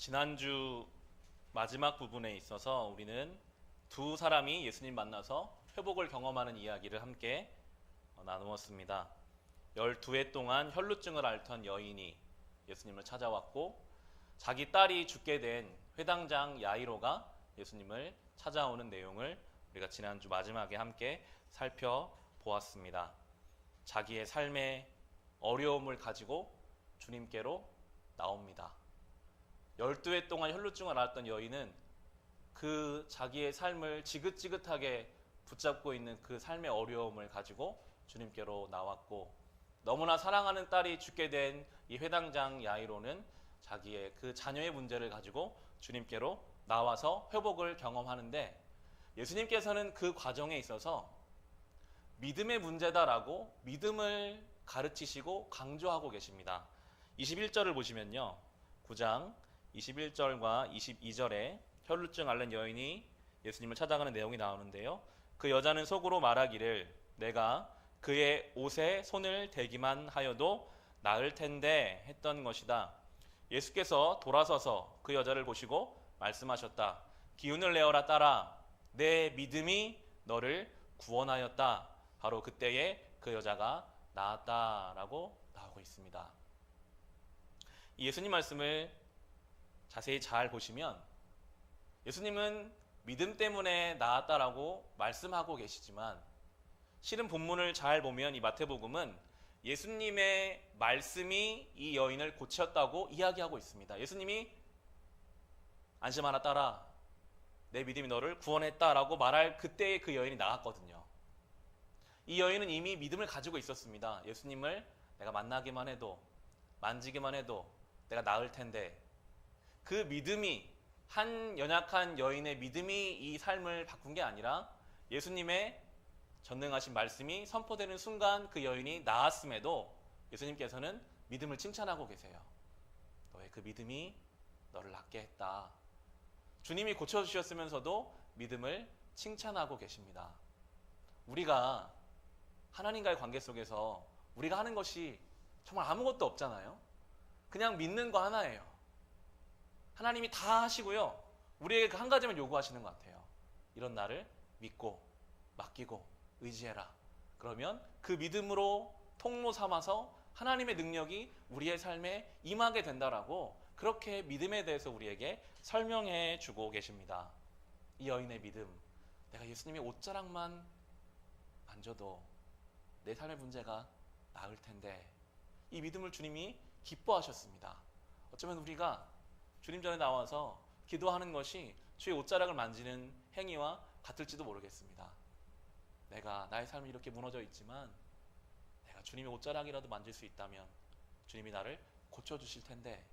지난주 마지막 부분에 있어서 우리는 두 사람이 예수님 만나서 회복을 경험하는 이야기를 함께 나누었습니다. 12해 동안 혈루증을 앓던 여인이 예수님을 찾아왔고, 자기 딸이 죽게 된 회당장 야이로가 예수님을 찾아오는 내용을 우리가 지난주 마지막에 함께 살펴보았습니다. 자기의 삶의 어려움을 가지고 주님께로 나옵니다. 12해 동안 혈루증을 앓았던 여인은 그 자기의 삶을 지긋지긋하게 붙잡고 있는 그 삶의 어려움을 가지고 주님께로 나왔고, 너무나 사랑하는 딸이 죽게 된 이 회당장 야이로는 자기의 그 자녀의 문제를 가지고 주님께로 나와서 회복을 경험하는데, 예수님께서는 그 과정에 있어서 믿음의 문제다라고 믿음을 가르치시고 강조하고 계십니다. 21절을 보시면요, 9장 21절과 22절에 혈루증 앓는 여인이 예수님을 찾아가는 내용이 나오는데요, 그 여자는 속으로 말하기를 내가 그의 옷에 손을 대기만 하여도 나을 텐데 했던 것이다. 예수께서 돌아서서 그 여자를 보시고 말씀하셨다. 기운을 내어라 딸아, 내 믿음이 너를 구원하였다. 바로 그때에 그 여자가 나았다라고 나오고 있습니다. 이 예수님 말씀을 자세히 잘 보시면 예수님은 믿음 때문에 나았다라고 말씀하고 계시지만, 실은 본문을 잘 보면 이 마태복음은 예수님의 말씀이 이 여인을 고쳤다고 이야기하고 있습니다. 예수님이 안심하라 딸아, 내 믿음이 너를 구원했다라고 말할 그때에 그 여인이 나았거든요. 이 여인은 이미 믿음을 가지고 있었습니다. 예수님을 내가 만나기만 해도, 만지기만 해도 내가 나을 텐데, 그 믿음이, 한 연약한 여인의 믿음이 이 삶을 바꾼 게 아니라 예수님의 전능하신 말씀이 선포되는 순간 그 여인이 나았음에도 예수님께서는 믿음을 칭찬하고 계세요. 너의 그 믿음이 너를 낫게 했다. 주님이 고쳐주셨으면서도 믿음을 칭찬하고 계십니다. 우리가 하나님과의 관계 속에서 우리가 하는 것이 정말 아무것도 없잖아요. 그냥 믿는 거 하나예요. 하나님이 다 하시고요, 우리에게 그 한 가지만 요구하시는 것 같아요. 이런 나를 믿고 맡기고 의지해라. 그러면 그 믿음으로 통로 삼아서 하나님의 능력이 우리의 삶에 임하게 된다라고, 그렇게 믿음에 대해서 우리에게 설명해 주고 계십니다. 이 여인의 믿음, 내가 예수님의 옷자락만 만져도 내 삶의 문제가 나을 텐데, 이 믿음을 주님이 기뻐하셨습니다. 어쩌면 우리가 주님 전에 나와서 기도하는 것이 주의 옷자락을 만지는 행위와 같을지도 모르겠습니다. 내가 나의 삶이 이렇게 무너져 있지만 내가 주님의 옷자락이라도 만질 수 있다면 주님이 나를 고쳐주실 텐데,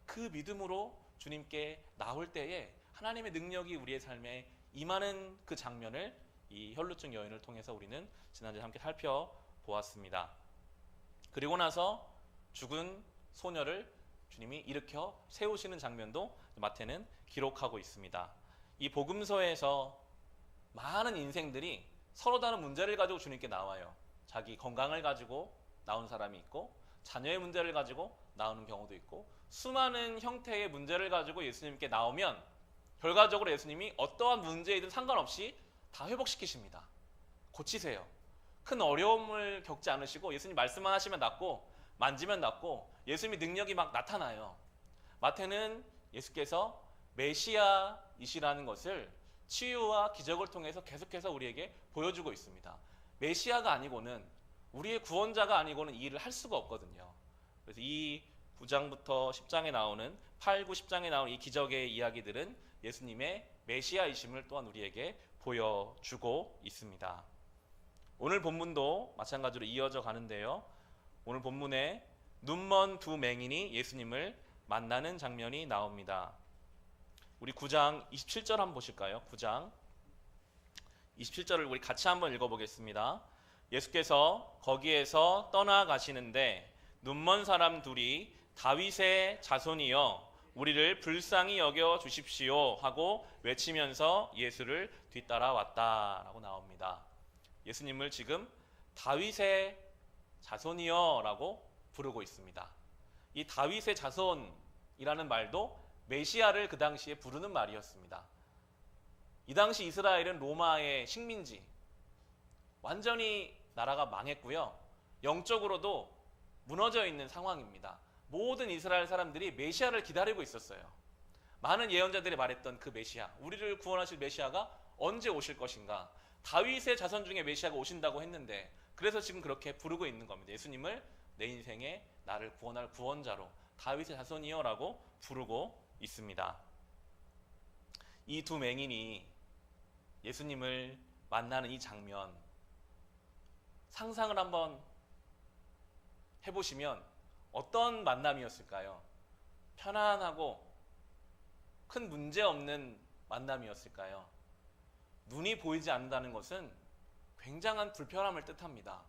그 믿음으로 주님께 나올 때에 하나님의 능력이 우리의 삶에 임하는 그 장면을 이 혈루증 여인을 통해서 우리는 지난주에 함께 살펴보았습니다. 그리고 나서 죽은 소녀를 주님이 일으켜 세우시는 장면도 마태는 기록하고 있습니다. 이 복음서에서 많은 인생들이 서로 다른 문제를 가지고 주님께 나와요. 자기 건강을 가지고 나온 사람이 있고, 자녀의 문제를 가지고 나오는 경우도 있고, 수많은 형태의 문제를 가지고 예수님께 나오면 결과적으로 예수님이 어떠한 문제이든 상관없이 다 회복시키십니다. 고치세요. 큰 어려움을 겪지 않으시고 예수님 말씀만 하시면 낫고, 만지면 낫고, 예수님의 능력이 막 나타나요. 마태는 예수께서 메시아이시라는 것을 치유와 기적을 통해서 계속해서 우리에게 보여주고 있습니다. 메시아가 아니고는, 우리의 구원자가 아니고는 이 일을 할 수가 없거든요. 그래서 이 9장부터 10장에 나오는 8, 9, 10장에 나오는 이 기적의 이야기들은 예수님의 메시아이심을 또한 우리에게 보여주고 있습니다. 오늘 본문도 마찬가지로 이어져 가는데요, 오늘 본문에 눈먼 두 맹인이 예수님을 만나는 장면이 나옵니다. 우리 9장 27절 한번 보실까요? 9장 27절을 우리 같이 한번 읽어보겠습니다. 예수께서 거기에서 떠나가시는데 눈먼 사람 둘이 다윗의 자손이여 우리를 불쌍히 여겨 주십시오 하고 외치면서 예수를 뒤따라왔다 라고 나옵니다. 예수님을 지금 다윗의 자손이여 라고 부르고 있습니다. 이 다윗의 자손이라는 말도 메시아를 그 당시에 부르는 말이었습니다. 이 당시 이스라엘은 로마의 식민지, 완전히 나라가 망했고요. 영적으로도 무너져 있는 상황입니다. 모든 이스라엘 사람들이 메시아를 기다리고 있었어요. 많은 예언자들이 말했던 그 메시아, 우리를 구원하실 메시아가 언제 오실 것인가? 다윗의 자손 중에 메시아가 오신다고 했는데, 그래서 지금 그렇게 부르고 있는 겁니다. 예수님을 내 인생에 나를 구원할 구원자로, 다윗의 자손이여 라고 부르고 있습니다. 이 두 맹인이 예수님을 만나는 이 장면, 상상을 한번 해보시면 어떤 만남이었을까요? 편안하고 큰 문제 없는 만남이었을까요? 눈이 보이지 않는다는 것은 굉장한 불편함을 뜻합니다.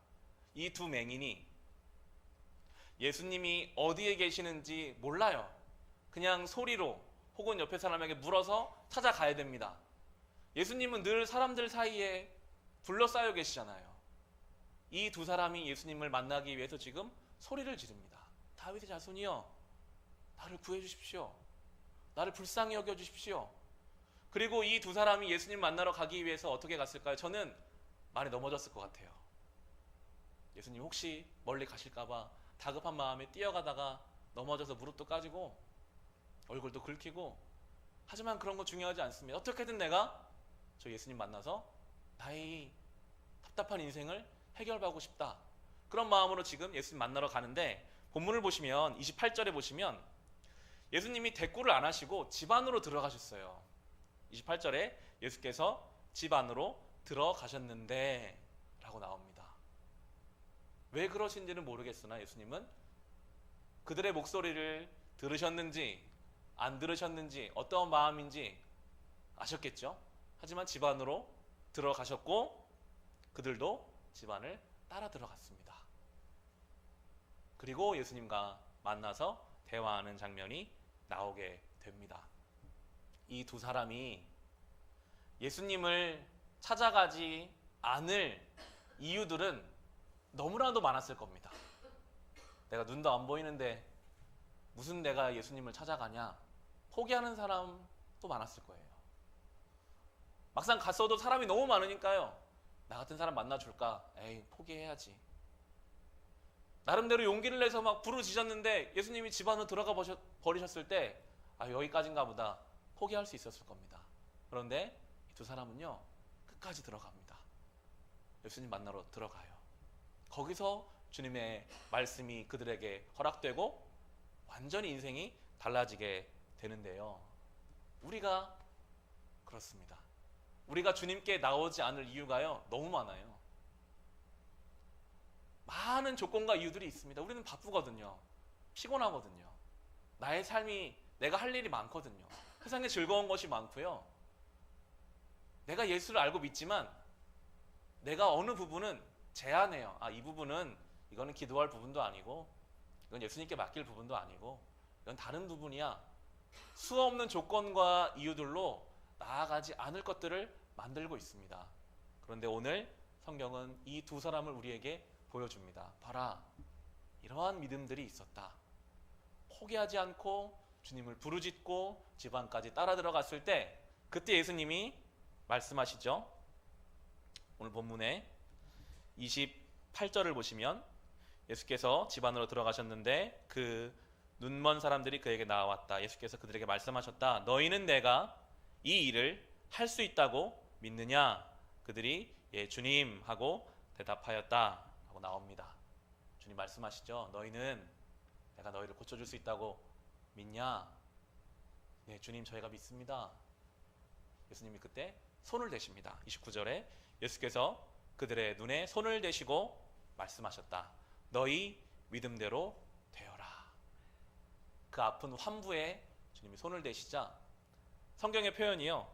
이 두 맹인이 예수님이 어디에 계시는지 몰라요. 그냥 소리로 혹은 옆에 사람에게 물어서 찾아가야 됩니다. 예수님은 늘 사람들 사이에 둘러싸여 계시잖아요. 이 두 사람이 예수님을 만나기 위해서 지금 소리를 지릅니다. 다윗의 자손이여, 나를 구해 주십시오. 나를 불쌍히 여겨 주십시오. 그리고 이 두 사람이 예수님 만나러 가기 위해서 어떻게 갔을까요? 저는 많이 넘어졌을 것 같아요. 예수님 혹시 멀리 가실까봐 다급한 마음에 뛰어가다가 넘어져서 무릎도 까지고 얼굴도 긁히고, 하지만 그런 거 중요하지 않습니다. 어떻게든 내가 저 예수님 만나서 나의 답답한 인생을 해결하고 싶다. 그런 마음으로 지금 예수님 만나러 가는데, 본문을 보시면 28절에 보시면 예수님이 대꾸를 안 하시고 집 안으로 들어가셨어요. 28절에 예수께서 집 안으로 들어가셨는데 라고 나옵니다. 왜 그러신지는 모르겠으나 예수님은 그들의 목소리를 들으셨는지 안 들으셨는지 어떤 마음인지 아셨겠죠. 하지만 집 안으로 들어가셨고 그들도 집 안을 따라 들어갔습니다. 그리고 예수님과 만나서 대화하는 장면이 나오게 됩니다. 이 두 사람이 예수님을 찾아가지 않을 이유들은 너무나도 많았을 겁니다. 내가 눈도 안 보이는데 무슨 내가 예수님을 찾아가냐, 포기하는 사람도 많았을 거예요. 막상 갔어도 사람이 너무 많으니까요, 나 같은 사람 만나줄까? 에이, 포기해야지. 나름대로 용기를 내서 막 부르짖었는데 예수님이 집 안으로 들어가 버리셨을 때, 아, 여기까지인가 보다, 포기할 수 있었을 겁니다. 그런데 이 두 사람은요, 끝까지 들어갑니다. 예수님 만나러 들어가요. 거기서 주님의 말씀이 그들에게 허락되고 완전히 인생이 달라지게 되는데요. 우리가 그렇습니다. 우리가 주님께 나오지 않을 이유가요, 너무 많아요. 많은 조건과 이유들이 있습니다. 우리는 바쁘거든요. 피곤하거든요. 나의 삶이, 내가 할 일이 많거든요. 세상에 즐거운 것이 많고요. 내가 예수를 알고 믿지만 내가 어느 부분은 제한해요. 아, 이 부분은, 이거는 기도할 부분도 아니고, 이건 예수님께 맡길 부분도 아니고, 이건 다른 부분이야. 수없는 조건과 이유들로 나아가지 않을 것들을 만들고 있습니다. 그런데 오늘 성경은 이 두 사람을 우리에게 보여줍니다. 봐라, 이러한 믿음들이 있었다. 포기하지 않고 주님을 부르짖고 집안까지 따라 들어갔을 때, 그때 예수님이 말씀하시죠. 오늘 본문에 28절을 보시면 예수께서 집 안으로 들어가셨는데 그 눈먼 사람들이 그에게 나왔다. 예수께서 그들에게 말씀하셨다. 너희는 내가 이 일을 할 수 있다고 믿느냐? 그들이 예, 주님 하고 대답하였다 하고 나옵니다. 주님 말씀하시죠. 너희는 내가 너희를 고쳐줄 수 있다고 믿냐? 네, 주님, 저희가 믿습니다. 예수님이 그때 손을 대십니다. 29절에 예수께서 그들의 눈에 손을 대시고 말씀하셨다. 너희 믿음대로 되어라. 그 아픈 환부에 주님이 손을 대시자, 성경의 표현이요,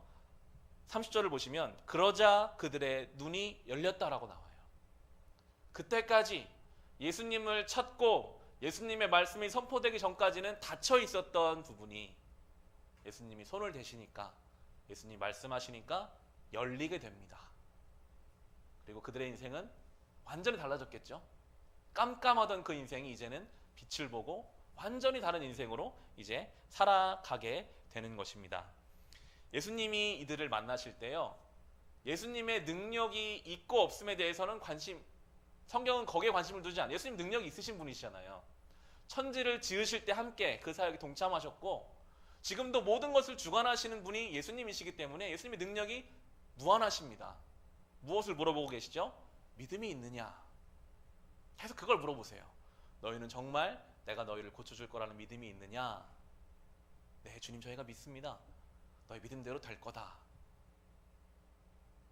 30절을 보시면 그러자 그들의 눈이 열렸다라고 나와요. 그때까지 예수님을 찾고 예수님의 말씀이 선포되기 전까지는 닫혀 있었던 부분이 예수님이 손을 대시니까, 예수님이 말씀하시니까 열리게 됩니다. 그리고 그들의 인생은 완전히 달라졌겠죠. 깜깜하던 그 인생이 이제는 빛을 보고 완전히 다른 인생으로 이제 살아가게 되는 것입니다. 예수님이 이들을 만나실 때요, 예수님의 능력이 있고 없음에 대해서는 성경은 거기에 관심을 두지 않아요. 예수님 능력이 있으신 분이시잖아요. 천지를 지으실 때 함께 그 사역에 동참하셨고, 지금도 모든 것을 주관하시는 분이 예수님이시기 때문에 예수님의 능력이 무한하십니다. 무엇을 물어보고 계시죠? 믿음이 있느냐? 계속 그걸 물어보세요. 너희는 정말 내가 너희를 고쳐줄 거라는 믿음이 있느냐? 네, 주님, 저희가 믿습니다. 너희 믿음대로 될 거다.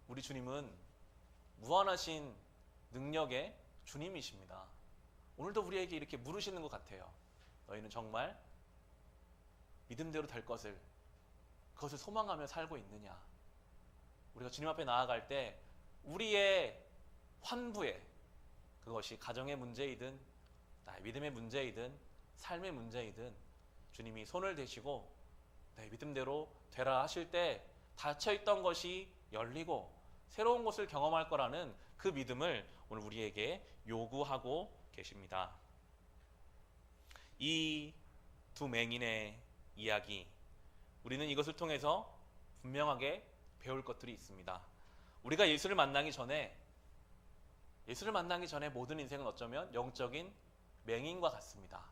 우리 주님은 무한하신 능력의 주님이십니다. 오늘도 우리에게 이렇게 물으시는 것 같아요. 너희는 정말 믿음대로 될 그것을 소망하며 살고 있느냐? 우리가 주님 앞에 나아갈 때 우리의 환부에, 그것이 가정의 문제이든 나의 믿음의 문제이든 삶의 문제이든 주님이 손을 대시고 내 믿음대로 되라 하실 때 닫혀있던 것이 열리고 새로운 것을 경험할 거라는 그 믿음을 오늘 우리에게 요구하고 계십니다. 이 두 맹인의 이야기, 우리는 이것을 통해서 분명하게 배울 것들이 있습니다. 우리가 예수를 만나기 전에 모든 인생은 어쩌면 영적인 맹인과 같습니다.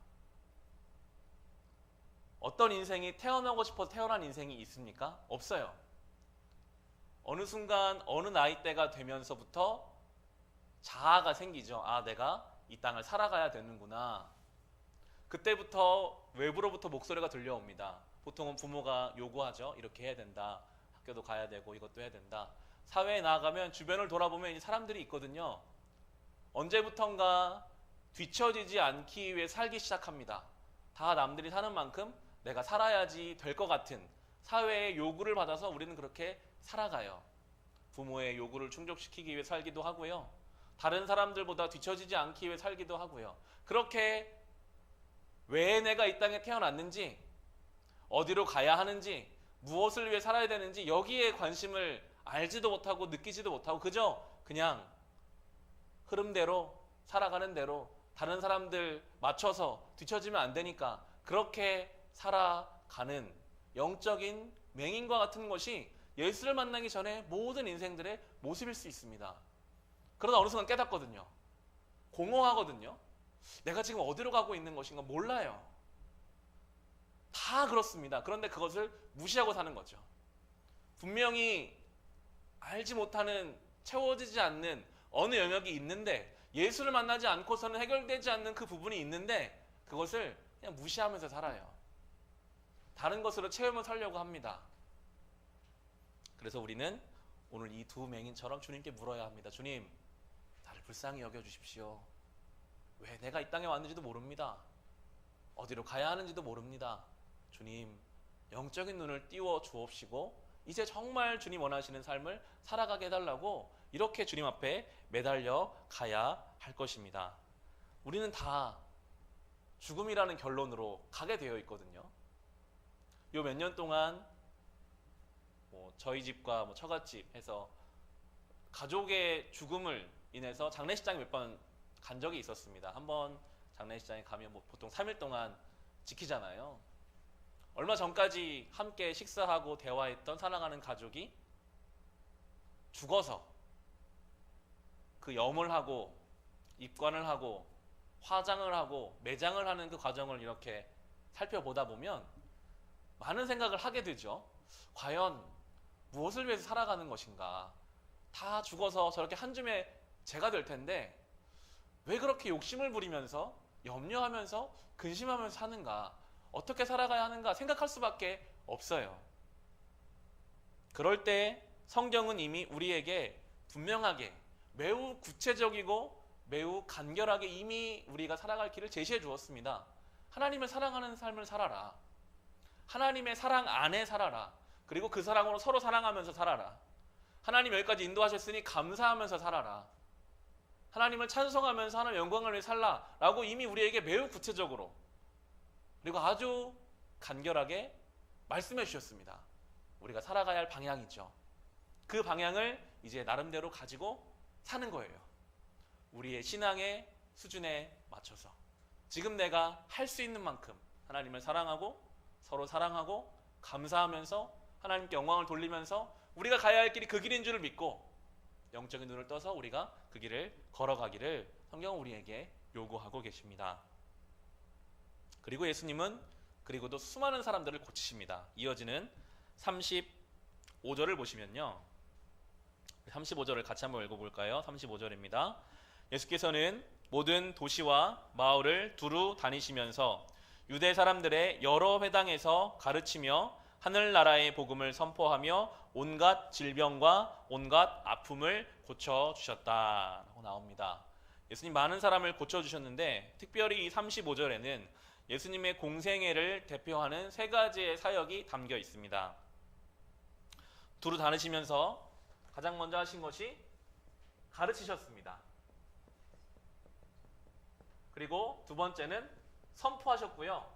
어떤 인생이 태어나고 싶어서 태어난 인생이 있습니까? 없어요. 어느 순간 어느 나이대가 되면서부터 자아가 생기죠. 아, 내가 이 땅을 살아가야 되는구나. 그때부터 외부로부터 목소리가 들려옵니다. 보통은 부모가 요구하죠. 이렇게 해야 된다. 학교도 가야 되고 이것도 해야 된다. 사회에 나아가면 주변을 돌아보면 이제 사람들이 있거든요. 언제부턴가 뒤처지지 않기 위해 살기 시작합니다. 다 남들이 사는 만큼 내가 살아야지 될 것 같은 사회의 요구를 받아서 우리는 그렇게 살아가요. 부모의 요구를 충족시키기 위해 살기도 하고요. 다른 사람들보다 뒤처지지 않기 위해 살기도 하고요. 그렇게 왜 내가 이 땅에 태어났는지, 어디로 가야 하는지, 무엇을 위해 살아야 되는지 여기에 관심을 알지도 못하고 느끼지도 못하고 그냥 흐름대로 살아가는 대로 다른 사람들 맞춰서 뒤처지면 안 되니까 그렇게 살아가는 영적인 맹인과 같은 것이 예수를 만나기 전에 모든 인생들의 모습일 수 있습니다. 그러다 어느 순간 깨닫거든요. 공허하거든요. 내가 지금 어디로 가고 있는 것인가 몰라요. 다 그렇습니다. 그런데 그것을 무시하고 사는 거죠. 분명히 알지 못하는, 채워지지 않는 어느 영역이 있는데, 예수를 만나지 않고서는 해결되지 않는 그 부분이 있는데 그것을 그냥 무시하면서 살아요. 다른 것으로 채우며 살려고 합니다. 그래서 우리는 오늘 이 두 맹인처럼 주님께 물어야 합니다. 주님, 나를 불쌍히 여겨주십시오. 왜 내가 이 땅에 왔는지도 모릅니다. 어디로 가야 하는지도 모릅니다. 주님, 영적인 눈을 띄워 주옵시고 이제 정말 주님 원하시는 삶을 살아가게 해달라고 이렇게 주님 앞에 매달려 가야 할 것입니다. 우리는 다 죽음이라는 결론으로 가게 되어 있거든요. 요 몇 년 동안 저희 집과 처갓집 해서 가족의 죽음을 인해서 장례식장에 몇 번 간 적이 있었습니다. 한번 장례식장에 가면 보통 3일 동안 지키잖아요. 얼마 전까지 함께 식사하고 대화했던 살아가는 가족이 죽어서 그 염을 하고 입관을 하고 화장을 하고 매장을 하는 그 과정을 이렇게 살펴보다 보면 많은 생각을 하게 되죠. 과연 무엇을 위해서 살아가는 것인가? 다 죽어서 저렇게 한 줌의 재가 될 텐데 왜 그렇게 욕심을 부리면서 염려하면서 근심하면서 사는가? 어떻게 살아가야 하는가 생각할 수밖에 없어요. 그럴 때 성경은 이미 우리에게 분명하게 매우 구체적이고 매우 간결하게 이미 우리가 살아갈 길을 제시해 주었습니다. 하나님을 사랑하는 삶을 살아라. 하나님의 사랑 안에 살아라. 그리고 그 사랑으로 서로 사랑하면서 살아라. 하나님 여기까지 인도하셨으니 감사하면서 살아라. 하나님을 찬송하면서 하나님의 영광을 위해 살라 라고 이미 우리에게 매우 구체적으로 그리고 아주 간결하게 말씀해 주셨습니다. 우리가 살아가야 할 방향이죠. 그 방향을 이제 나름대로 가지고 사는 거예요. 우리의 신앙의 수준에 맞춰서 지금 내가 할 수 있는 만큼 하나님을 사랑하고 서로 사랑하고 감사하면서 하나님께 영광을 돌리면서 우리가 가야 할 길이 그 길인 줄을 믿고 영적인 눈을 떠서 우리가 그 길을 걸어가기를 성경은 우리에게 요구하고 계십니다. 그리고 예수님은 그리고도 수많은 사람들을 고치십니다. 이어지는 35절을 보시면요, 35절을 같이 한번 읽어볼까요? 35절입니다. 예수께서는 모든 도시와 마을을 두루 다니시면서 유대 사람들의 여러 회당에서 가르치며 하늘나라의 복음을 선포하며 온갖 질병과 온갖 아픔을 고쳐주셨다라고 나옵니다. 예수님 많은 사람을 고쳐주셨는데 특별히 이 35절에는 예수님의 공생애를 대표하는 세 가지의 사역이 담겨 있습니다. 두루 다니시면서 가장 먼저 하신 것이 가르치셨습니다. 그리고 두 번째는 선포하셨고요.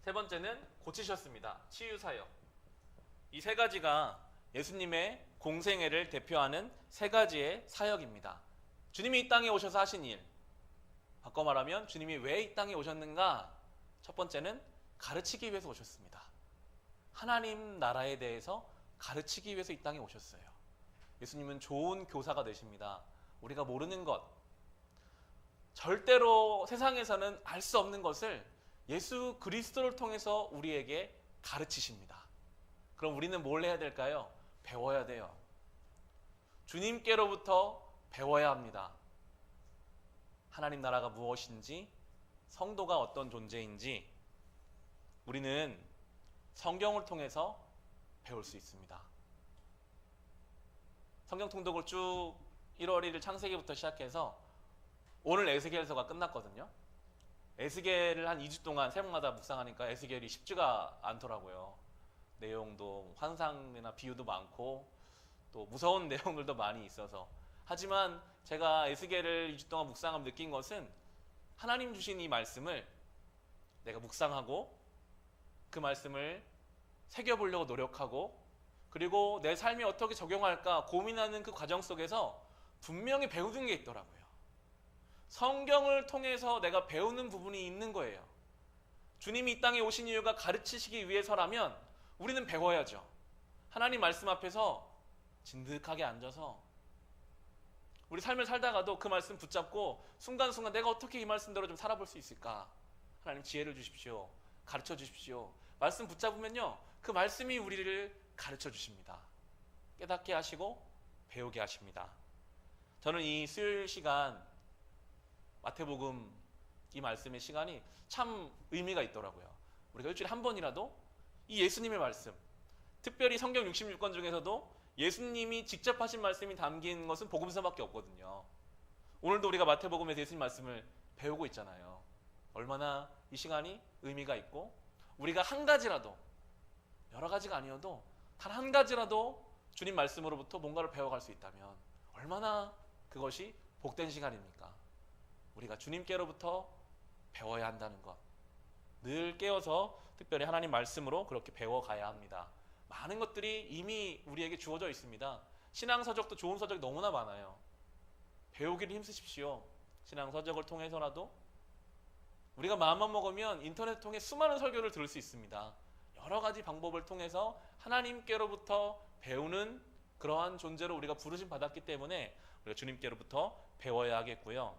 세 번째는 고치셨습니다. 치유사역. 이 세 가지가 예수님의 공생애를 대표하는 세 가지의 사역입니다. 주님이 이 땅에 오셔서 하신 일, 바꿔 말하면 주님이 왜 이 땅에 오셨는가? 첫 번째는 가르치기 위해서 오셨습니다. 하나님 나라에 대해서 가르치기 위해서 이 땅에 오셨어요. 예수님은 좋은 교사가 되십니다. 우리가 모르는 것, 절대로 세상에서는 알 수 없는 것을 예수 그리스도를 통해서 우리에게 가르치십니다. 그럼 우리는 뭘 해야 될까요? 배워야 돼요. 주님께로부터 배워야 합니다. 하나님 나라가 무엇인지, 성도가 어떤 존재인지 우리는 성경을 통해서 배울 수 있습니다. 성경 통독을 쭉 1월 1일 창세기부터 시작해서 오늘 에스겔서가 끝났거든요. 에스겔을 한 2주 동안 새벽마다 묵상하니까 에스겔이 쉽지가 않더라고요. 내용도 환상이나 비유도 많고 또 무서운 내용들도 많이 있어서. 하지만 제가 에스겔을 2주 동안 묵상하며 느낀 것은 하나님 주신 이 말씀을 내가 묵상하고 그 말씀을 새겨보려고 노력하고 그리고 내 삶에 어떻게 적용할까 고민하는 그 과정 속에서 분명히 배우는 게 있더라고요. 성경을 통해서 내가 배우는 부분이 있는 거예요. 주님이 이 땅에 오신 이유가 가르치시기 위해서라면 우리는 배워야죠. 하나님 말씀 앞에서 진득하게 앉아서 우리 삶을 살다가도 그 말씀 붙잡고 순간순간 내가 어떻게 이 말씀대로 좀 살아볼 수 있을까? 하나님 지혜를 주십시오. 가르쳐 주십시오. 말씀 붙잡으면요, 그 말씀이 우리를 가르쳐 주십니다. 깨닫게 하시고 배우게 하십니다. 저는 이 수요일 시간 마태복음 이 말씀의 시간이 참 의미가 있더라고요. 우리가 일주일에 한 번이라도 이 예수님의 말씀, 특별히 성경 66권 중에서도 예수님이 직접 하신 말씀이 담긴 것은 복음서밖에 없거든요. 오늘도 우리가 마태복음에서 예수님 말씀을 배우고 있잖아요. 얼마나 이 시간이 의미가 있고 우리가 한 가지라도, 여러 가지가 아니어도 단 한 가지라도 주님 말씀으로부터 뭔가를 배워갈 수 있다면 얼마나 그것이 복된 시간입니까? 우리가 주님께로부터 배워야 한다는 것, 늘 깨어서 특별히 하나님 말씀으로 그렇게 배워가야 합니다. 많은 것들이 이미 우리에게 주어져 있습니다. 신앙서적도 좋은 서적이 너무나 많아요. 배우기를 힘쓰십시오. 신앙서적을 통해서라도 우리가 마음만 먹으면 인터넷 통해 수많은 설교를 들을 수 있습니다. 여러 가지 방법을 통해서 하나님께로부터 배우는 그러한 존재로 우리가 부르심 받았기 때문에 우리가 주님께로부터 배워야 하겠고요.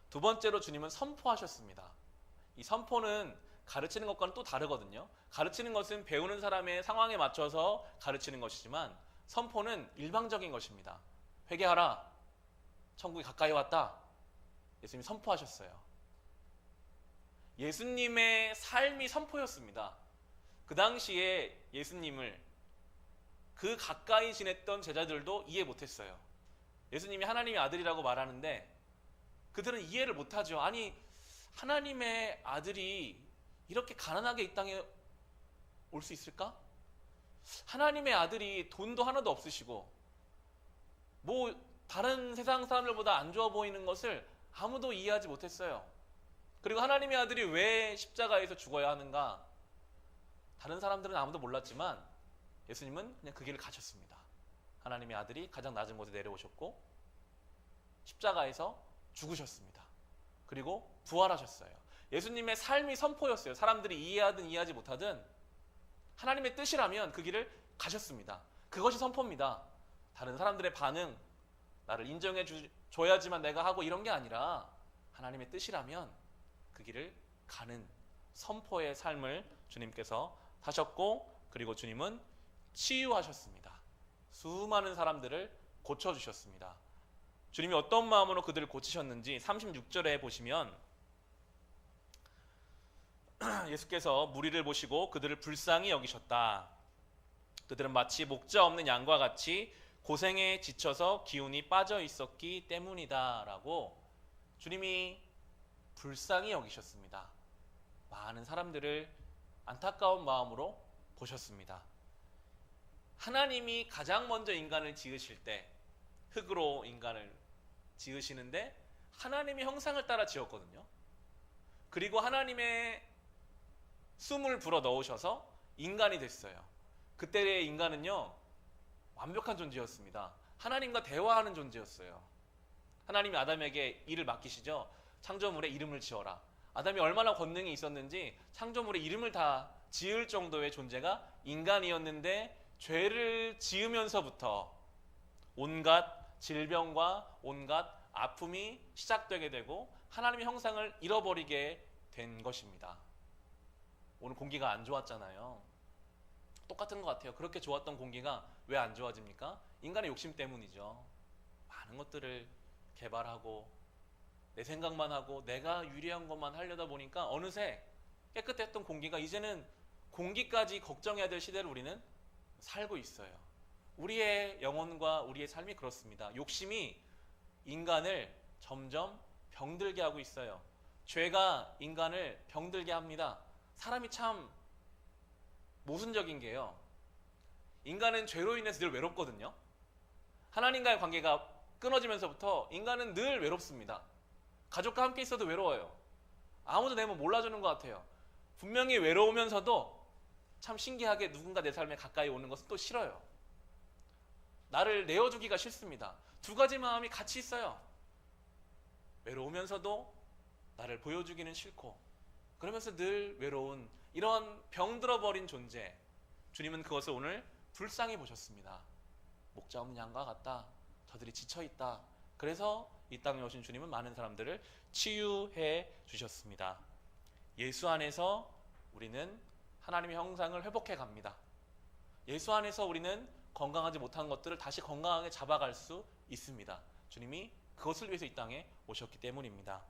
두 번째로 주님은 선포하셨습니다. 이 선포는 가르치는 것과는 또 다르거든요. 가르치는 것은 배우는 사람의 상황에 맞춰서 가르치는 것이지만 선포는 일방적인 것입니다. 회개하라. 천국이 가까이 왔다. 예수님이 선포하셨어요. 예수님의 삶이 선포였습니다. 그 당시에 예수님을 그 가까이 지냈던 제자들도 이해 못했어요. 예수님이 하나님의 아들이라고 말하는데 그들은 이해를 못하죠. 아니, 하나님의 아들이 이렇게 가난하게 이 땅에 올 수 있을까? 하나님의 아들이 돈도 하나도 없으시고 뭐 다른 세상 사람들보다 안 좋아 보이는 것을 아무도 이해하지 못했어요. 그리고 하나님의 아들이 왜 십자가에서 죽어야 하는가? 다른 사람들은 아무도 몰랐지만 예수님은 그냥 그 길을 가셨습니다. 하나님의 아들이 가장 낮은 곳에 내려오셨고 십자가에서 죽으셨습니다. 그리고 부활하셨어요. 예수님의 삶이 선포였어요. 사람들이 이해하든 이해하지 못하든 하나님의 뜻이라면 그 길을 가셨습니다. 그것이 선포입니다. 다른 사람들의 반응, 나를 인정해 줘야지만 내가 하고 이런 게 아니라 하나님의 뜻이라면 그 길을 가는 선포의 삶을 주님께서 사셨고, 그리고 주님은 치유하셨습니다. 수많은 사람들을 고쳐주셨습니다. 주님이 어떤 마음으로 그들을 고치셨는지 36절에 보시면 예수께서 무리를 보시고 그들을 불쌍히 여기셨다. 그들은 마치 목자 없는 양과 같이 고생에 지쳐서 기운이 빠져 있었기 때문이다 라고 주님이 불쌍히 여기셨습니다. 많은 사람들을 안타까운 마음으로 보셨습니다. 하나님이 가장 먼저 인간을 지으실 때 흙으로 인간을 지으시는데 하나님의 형상을 따라 지었거든요. 그리고 하나님의 숨을 불어 넣으셔서 인간이 됐어요. 그때의 인간은요, 완벽한 존재였습니다. 하나님과 대화하는 존재였어요. 하나님이 아담에게 일을 맡기시죠. 창조물에 이름을 지어라. 아담이 얼마나 권능이 있었는지 창조물에 이름을 다 지을 정도의 존재가 인간이었는데 죄를 지으면서부터 온갖 질병과 온갖 아픔이 시작되게 되고 하나님의 형상을 잃어버리게 된 것입니다. 오늘 공기가 안 좋았잖아요. 똑같은 것 같아요. 그렇게 좋았던 공기가 왜 안 좋아집니까? 인간의 욕심 때문이죠. 많은 것들을 개발하고 내 생각만 하고 내가 유리한 것만 하려다 보니까 어느새 깨끗했던 공기가 이제는 공기까지 걱정해야 될 시대를 우리는 살고 있어요. 우리의 영혼과 우리의 삶이 그렇습니다. 욕심이 인간을 점점 병들게 하고 있어요. 죄가 인간을 병들게 합니다. 사람이 참 모순적인 게요, 인간은 죄로 인해서 늘 외롭거든요. 하나님과의 관계가 끊어지면서부터 인간은 늘 외롭습니다. 가족과 함께 있어도 외로워요. 아무도 내 몸 몰라주는 것 같아요. 분명히 외로우면서도 참 신기하게 누군가 내 삶에 가까이 오는 것은 또 싫어요. 나를 내어주기가 싫습니다. 두 가지 마음이 같이 있어요. 외로우면서도 나를 보여주기는 싫고, 그러면서 늘 외로운 이런 병들어버린 존재, 주님은 그것을 오늘 불쌍히 보셨습니다. 목자 없는 양과 같다. 저들이 지쳐있다. 그래서 이 땅에 오신 주님은 많은 사람들을 치유해 주셨습니다. 예수 안에서 우리는 하나님의 형상을 회복해 갑니다. 예수 안에서 우리는 건강하지 못한 것들을 다시 건강하게 잡아갈 수 있습니다. 주님이 그것을 위해서 이 땅에 오셨기 때문입니다.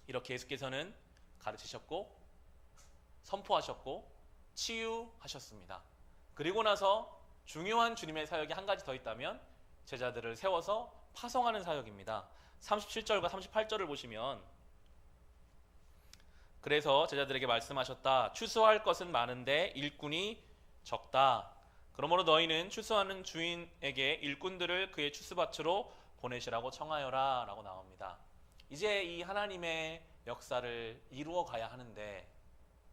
이렇게 예수께서는 가르치셨고 선포하셨고 치유하셨습니다. 그리고 나서 중요한 주님의 사역이 한 가지 더 있다면 제자들을 세워서 파송하는 사역입니다. 37절과 38절을 보시면, 그래서 제자들에게 말씀하셨다. 추수할 것은 많은데 일꾼이 적다. 그러므로 너희는 추수하는 주인에게 일꾼들을 그의 추수밭으로 보내시라고 청하여라 라고 나옵니다. 이제 이 하나님의 역사를 이루어 가야 하는데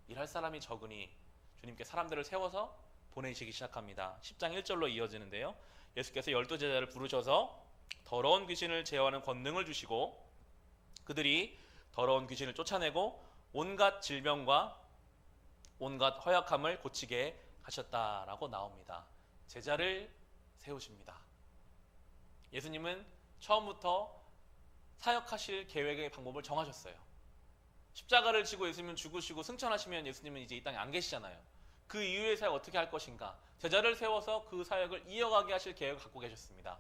일할 사람이 적으니 주님께 사람들을 세워서 보내시기 시작합니다. 10장 1절로 이어지는데요, 예수께서 12제자를 부르셔서 더러운 귀신을 제어하는 권능을 주시고 그들이 더러운 귀신을 쫓아내고 온갖 질병과 온갖 허약함을 고치게 하셨다라고 나옵니다. 제자를 세우십니다. 예수님은 처음부터 사역하실 계획의 방법을 정하셨어요. 십자가를 지고 예수님은 죽으시고 승천하시면 예수님은 이제 이 땅에 안 계시잖아요. 그 이후의 사역 어떻게 할 것인가? 제자를 세워서 그 사역을 이어가게 하실 계획을 갖고 계셨습니다.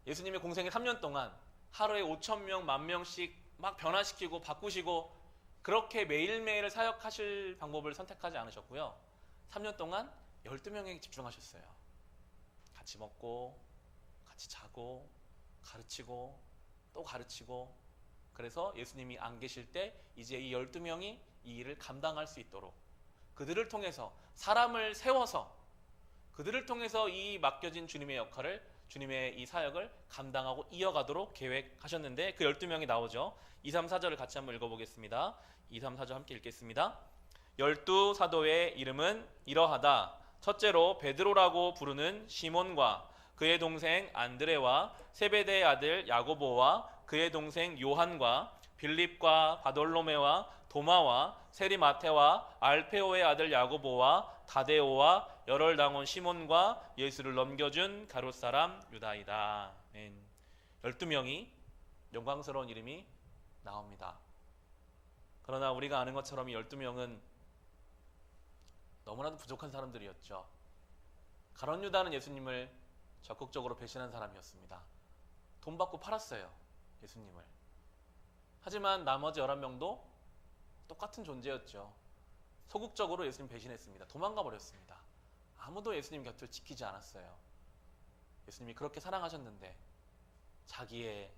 예수님의 공생의 3년 동안 하루에 5,000명, 10,000명씩 막 변화시키고 바꾸시고 그렇게 매일매일 사역하실 방법을 선택하지 않으셨고요. 3년 동안 12명에게 집중하셨어요. 같이 먹고 같이 자고 가르치고 또 가르치고, 그래서 예수님이 안 계실 때 이제 이 12명이 이 일을 감당할 수 있도록 그들을 통해서 사람을 세워서 그들을 통해서 이 맡겨진 주님의 역할을, 주님의 이 사역을 감당하고 이어가도록 계획하셨는데 그 12명이 나오죠. 2, 3, 4절을 같이 한번 읽어보겠습니다. 2, 3, 4절 함께 읽겠습니다. 12 사도의 이름은 이러하다. 첫째로 베드로라고 부르는 시몬과 그의 동생 안드레와 세베대의 아들 야고보와 그의 동생 요한과 빌립과 바돌로메와 도마와 세리마테와 알페오의 아들 야고보와 다데오와 열혈당원 시몬과 예수를 넘겨준 가룟 사람 유다이다. 12명이 영광스러운 이름이 나옵니다. 그러나 우리가 아는 것처럼 이 12명은 너무나도 부족한 사람들이었죠. 가룟 유다는 예수님을 적극적으로 배신한 사람이었습니다. 돈 받고 팔았어요, 예수님을. 하지만 나머지 11명도 똑같은 존재였죠. 소극적으로 예수님 배신했습니다. 도망가 버렸습니다. 아무도 예수님 곁을 지키지 않았어요. 예수님이 그렇게 사랑하셨는데 자기의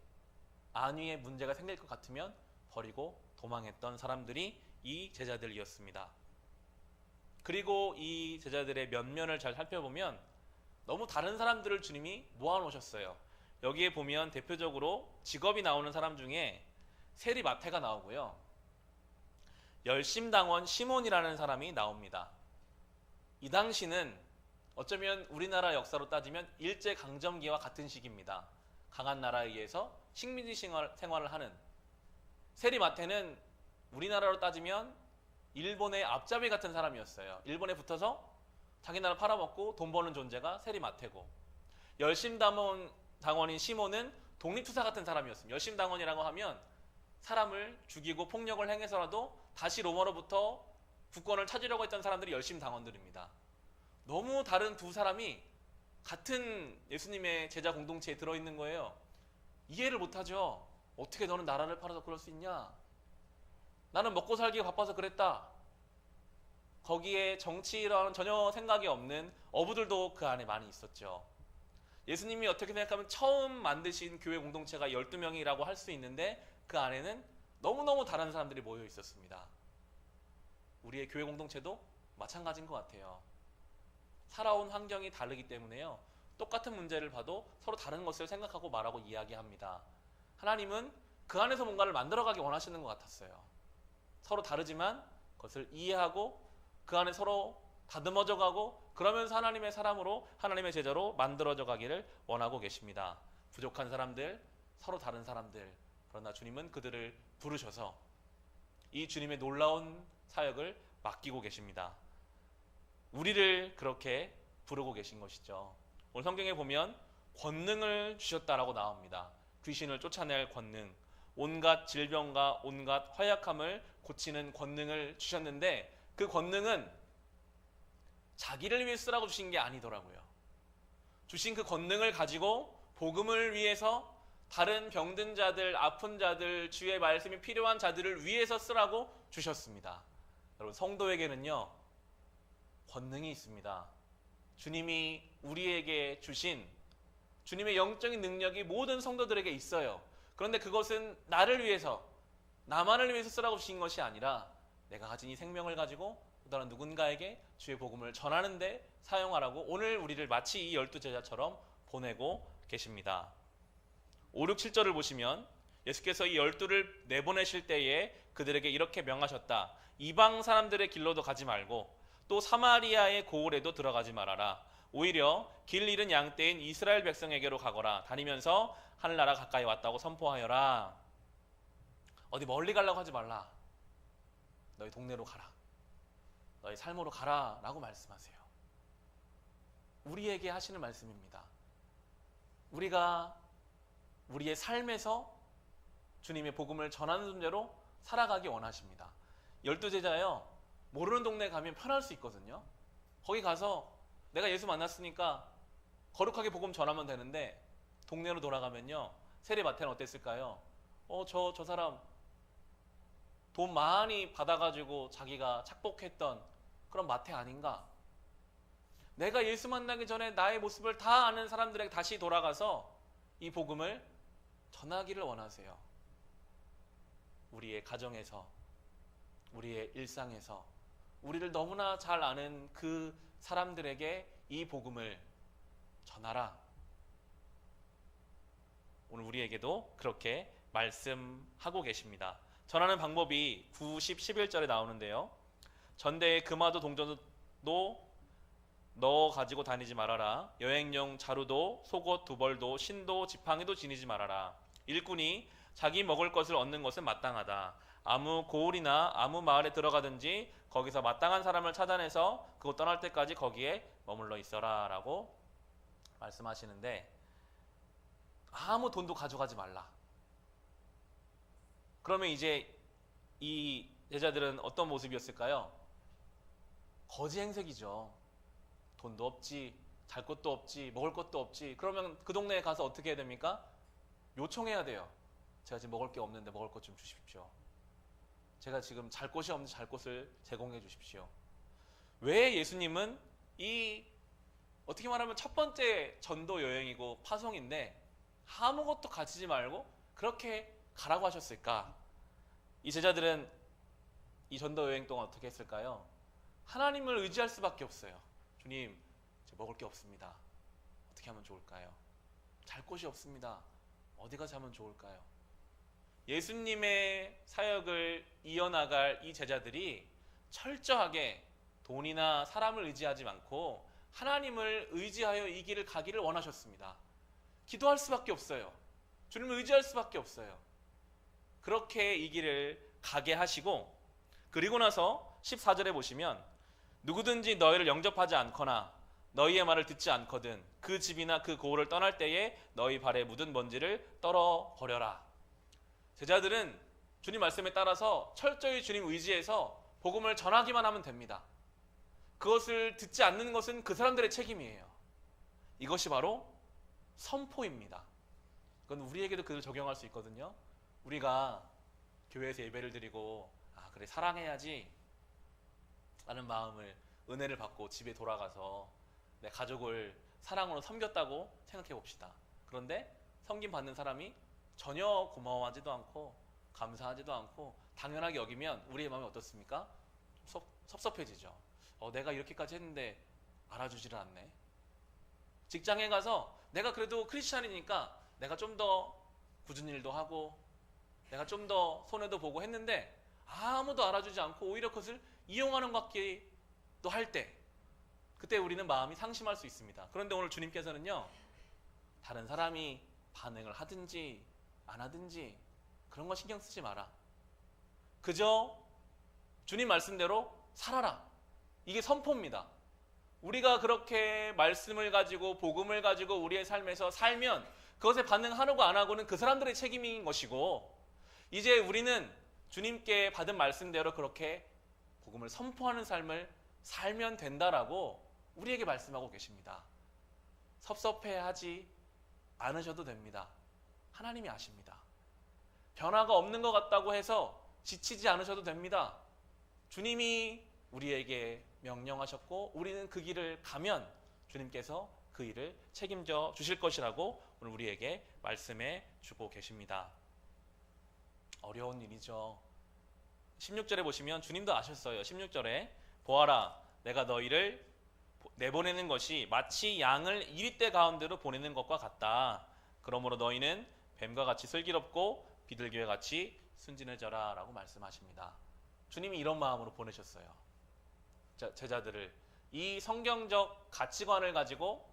안위에 문제가 생길 것 같으면 버리고 도망했던 사람들이 이 제자들이었습니다. 그리고 이 제자들의 면면을 잘 살펴보면 너무 다른 사람들을 주님이 모아놓으셨어요. 여기에 보면 대표적으로 직업이 나오는 사람 중에 세리마테가 나오고요, 열심당원 시몬이라는 사람이 나옵니다. 이 당시는 어쩌면 우리나라 역사로 따지면 일제강점기와 같은 시기입니다. 강한 나라에 의해서 식민지 생활을 하는, 세리마테는 우리나라로 따지면 일본의 앞잡이 같은 사람이었어요. 일본에 붙어서 자기 나라 팔아먹고 돈 버는 존재가 세리마테고, 열심당원인 시몬은 독립투사 같은 사람이었습니다. 열심당원이라고 하면 사람을 죽이고 폭력을 행해서라도 다시 로마로부터 국권을 찾으려고 했던 사람들이 열심당원들입니다. 너무 다른 두 사람이 같은 예수님의 제자 공동체에 들어있는 거예요. 이해를 못하죠. 어떻게 너는 나라를 팔아서 그럴 수 있냐? 나는 먹고 살기가 바빠서 그랬다. 거기에 정치라는 전혀 생각이 없는 어부들도 그 안에 많이 있었죠. 예수님이 어떻게 생각하면 처음 만드신 교회 공동체가 12명이라고 할 수 있는데 그 안에는 너무너무 다른 사람들이 모여 있었습니다. 우리의 교회 공동체도 마찬가지인 것 같아요. 살아온 환경이 다르기 때문에요, 똑같은 문제를 봐도 서로 다른 것을 생각하고 말하고 이야기합니다. 하나님은 그 안에서 뭔가를 만들어가기 원하시는 것 같았어요. 서로 다르지만 그것을 이해하고 그 안에 서로 다듬어져 가고, 그러면서 하나님의 사람으로, 하나님의 제자로 만들어져 가기를 원하고 계십니다. 부족한 사람들, 서로 다른 사람들, 그러나 주님은 그들을 부르셔서 이 주님의 놀라운 사역을 맡기고 계십니다. 우리를 그렇게 부르고 계신 것이죠. 오늘 성경에 보면 권능을 주셨다라고 나옵니다. 귀신을 쫓아낼 권능, 온갖 질병과 온갖 허약함을 고치는 권능을 주셨는데, 그 권능은 자기를 위해 쓰라고 주신 게 아니더라고요. 주신 그 권능을 가지고 복음을 위해서 다른 병든 자들, 아픈 자들, 주의 말씀이 필요한 자들을 위해서 쓰라고 주셨습니다. 여러분, 성도에게는요, 권능이 있습니다. 주님이 우리에게 주신 주님의 영적인 능력이 모든 성도들에게 있어요. 그런데 그것은 나를 위해서, 나만을 위해서 쓰라고 주신 것이 아니라 내가 가진 이 생명을 가지고 또 다른 누군가에게 주의 복음을 전하는 데 사용하라고 오늘 우리를 마치 이 12제자처럼 보내고 계십니다. 5, 6, 7절을 보시면 예수께서 이 12를 내보내실 때에 그들에게 이렇게 명하셨다. 이방 사람들의 길로도 가지 말고 또 사마리아의 고을에도 들어가지 말아라. 오히려 길 잃은 양떼인 이스라엘 백성에게로 가거라. 다니면서 하늘나라 가까이 왔다고 선포하여라. 어디 멀리 가려고 하지 말라. 너희 동네로 가라. 너희 삶으로 가라 라고 말씀하세요. 우리에게 하시는 말씀입니다. 우리가 우리의 삶에서 주님의 복음을 전하는 존재로 살아가기 원하십니다. 12제자요, 모르는 동네 가면 편할 수 있거든요. 거기 가서 내가 예수 만났으니까 거룩하게 복음 전하면 되는데, 동네로 돌아가면요, 세리마테는 어땠을까요? 저 사람 돈 많이 받아가지고 자기가 착복했던 그런 마태 아닌가? 내가 예수 만나기 전에 나의 모습을 다 아는 사람들에게 다시 돌아가서 이 복음을 전하기를 원하세요. 우리의 가정에서, 우리의 일상에서, 우리를 너무나 잘 아는 그 사람들에게 이 복음을 전하라. 오늘 우리에게도 그렇게 말씀하고 계십니다. 전하는 방법이 9, 10, 11절에 나오는데요. 전대에 금화도 동전도 넣어 가지고 다니지 말아라. 여행용 자루도 속옷 두 벌도 신도 지팡이도 지니지 말아라. 일꾼이 자기 먹을 것을 얻는 것은 마땅하다. 아무 고을이나 아무 마을에 들어가든지 거기서 마땅한 사람을 찾아내서 그곳 떠날 때까지 거기에 머물러 있어라 라고 말씀하시는데, 아무 돈도 가져가지 말라. 그러면 이제 이 제자들은 어떤 모습이었을까요? 거지 행색이죠. 돈도 없지, 잘 것도 없지, 먹을 것도 없지. 그러면 그 동네에 가서 어떻게 해야 됩니까? 요청해야 돼요. 제가 지금 먹을 게 없는데 먹을 것 좀 주십시오. 제가 지금 잘 곳이 없는데 잘 곳을 제공해 주십시오. 왜 예수님은 이 어떻게 말하면 첫 번째 전도 여행이고 파송인데 아무것도 가지지 말고 그렇게 가라고 하셨을까? 이 제자들은 이 전도 여행 동안 어떻게 했을까요? 하나님을 의지할 수밖에 없어요. 주님, 저 먹을 게 없습니다. 어떻게 하면 좋을까요? 잘 곳이 없습니다. 어디 가서 하면 좋을까요? 예수님의 사역을 이어나갈 이 제자들이 철저하게 돈이나 사람을 의지하지 않고 하나님을 의지하여 이 길을 가기를 원하셨습니다. 기도할 수밖에 없어요. 주님을 의지할 수밖에 없어요. 그렇게 이 길을 가게 하시고, 그리고 나서 14절에 보시면 누구든지 너희를 영접하지 않거나 너희의 말을 듣지 않거든 그 집이나 그 고을을 떠날 때에 너희 발에 묻은 먼지를 떨어 버려라. 제자들은 주님 말씀에 따라서 철저히 주님 의지해서 복음을 전하기만 하면 됩니다. 그것을 듣지 않는 것은 그 사람들의 책임이에요. 이것이 바로 선포입니다. 그건 우리에게도 그걸 적용할 수 있거든요. 우리가 교회에서 예배를 드리고 그래 사랑해야지 라는 마음을, 은혜를 받고 집에 돌아가서 내 가족을 사랑으로 섬겼다고 생각해 봅시다. 그런데 섬김 받는 사람이 전혀 고마워하지도 않고 감사하지도 않고 당연하게 여기면 우리의 마음이 어떻습니까? 섭섭해지죠. 내가 이렇게까지 했는데 알아주지를 않네. 직장에 가서 내가 그래도 크리스찬이니까 내가 좀 더 굳은 일도 하고 내가 좀 더 손해도 보고 했는데 아무도 알아주지 않고 오히려 그것을 이용하는 것 같기도 할 때, 그때 우리는 마음이 상심할 수 있습니다. 그런데 오늘 주님께서는요, 다른 사람이 반응을 하든지 안 하든지 그런 거 신경 쓰지 마라. 그저 주님 말씀대로 살아라. 이게 선포입니다. 우리가 그렇게 말씀을 가지고 복음을 가지고 우리의 삶에서 살면 그것에 반응하려고 안 하고는 그 사람들의 책임인 것이고, 이제 우리는 주님께 받은 말씀대로 그렇게 복음을 선포하는 삶을 살면 된다라고 우리에게 말씀하고 계십니다. 섭섭해하지 않으셔도 됩니다. 하나님이 아십니다. 변화가 없는 것 같다고 해서 지치지 않으셔도 됩니다. 주님이 우리에게 명령하셨고 우리는 그 길을 가면 주님께서 그 일을 책임져 주실 것이라고 오늘 우리에게 말씀해 주고 계십니다. 어려운 일이죠. 16절에 보시면 주님도 아셨어요. 16절에 보아라, 내가 너희를 내보내는 것이 마치 양을 이리떼 가운데로 보내는 것과 같다. 그러므로 너희는 뱀과 같이 슬기롭고 비둘기와 같이 순진해져라 라고 말씀하십니다. 주님이 이런 마음으로 보내셨어요. 제자들을 이 성경적 가치관을 가지고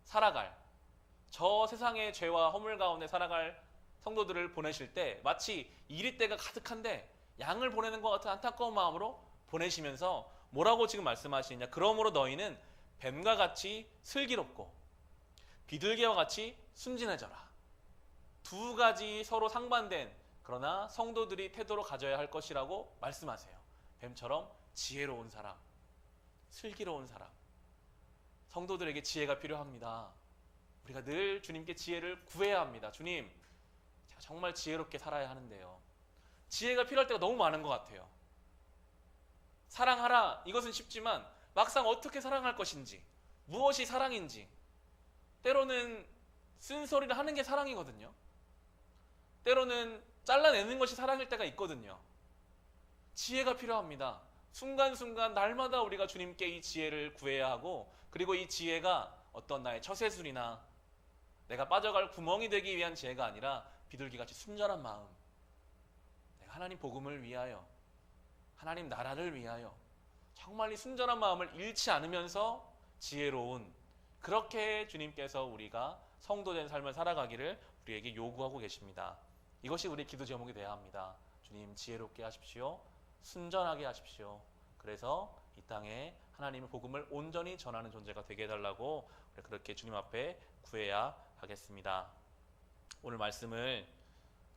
살아갈, 저 세상의 죄와 허물 가운데 살아갈 성도들을 보내실 때 마치 이리떼가 가득한데 양을 보내는 것 같은 안타까운 마음으로 보내시면서 뭐라고 지금 말씀하시느냐? 그러므로 너희는 뱀과 같이 슬기롭고 비둘기와 같이 순진해져라. 두 가지 서로 상반된 그러나 성도들이 태도로 가져야 할 것이라고 말씀하세요. 뱀처럼 지혜로운 사람, 슬기로운 사람. 성도들에게 지혜가 필요합니다. 우리가 늘 주님께 지혜를 구해야 합니다. 주님, 제가 정말 지혜롭게 살아야 하는데요. 지혜가 필요할 때가 너무 많은 것 같아요. 사랑하라, 이것은 쉽지만 막상 어떻게 사랑할 것인지, 무엇이 사랑인지, 때로는 쓴소리를 하는 게 사랑이거든요. 때로는 잘라내는 것이 사랑일 때가 있거든요. 지혜가 필요합니다. 순간순간 날마다 우리가 주님께 이 지혜를 구해야 하고, 그리고 이 지혜가 어떤 나의 처세술이나 내가 빠져갈 구멍이 되기 위한 지혜가 아니라 비둘기같이 순전한 마음, 내가 하나님 복음을 위하여, 하나님 나라를 위하여 정말 이 순전한 마음을 잃지 않으면서 지혜로운, 그렇게 주님께서 우리가 성도된 삶을 살아가기를 우리에게 요구하고 계십니다. 이것이 우리 기도 제목이 되어야 합니다. 주님 지혜롭게 하십시오. 순전하게 하십시오. 그래서 이 땅에 하나님의 복음을 온전히 전하는 존재가 되게 해달라고 그렇게 주님 앞에 구해야 하겠습니다. 오늘 말씀을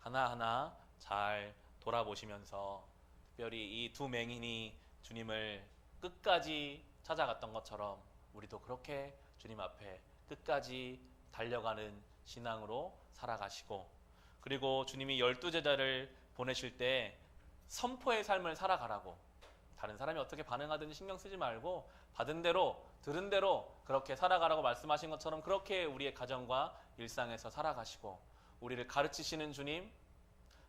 하나하나 잘 돌아보시면서 특별히 이 두 맹인이 주님을 끝까지 찾아갔던 것처럼 우리도 그렇게 주님 앞에 끝까지 달려가는 신앙으로 살아가시고, 그리고 주님이 12제자를 보내실 때 선포의 삶을 살아가라고, 다른 사람이 어떻게 반응하든지 신경 쓰지 말고 받은 대로 들은 대로 그렇게 살아가라고 말씀하신 것처럼 그렇게 우리의 가정과 일상에서 살아가시고, 우리를 가르치시는 주님,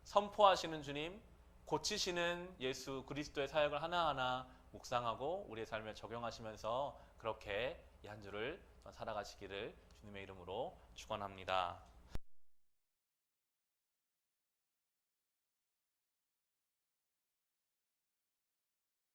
선포하시는 주님, 고치시는 예수 그리스도의 사역을 하나하나 묵상하고 우리의 삶에 적용하시면서 그렇게 이 한 주를 살아가시기를 주님의 이름으로 축원합니다.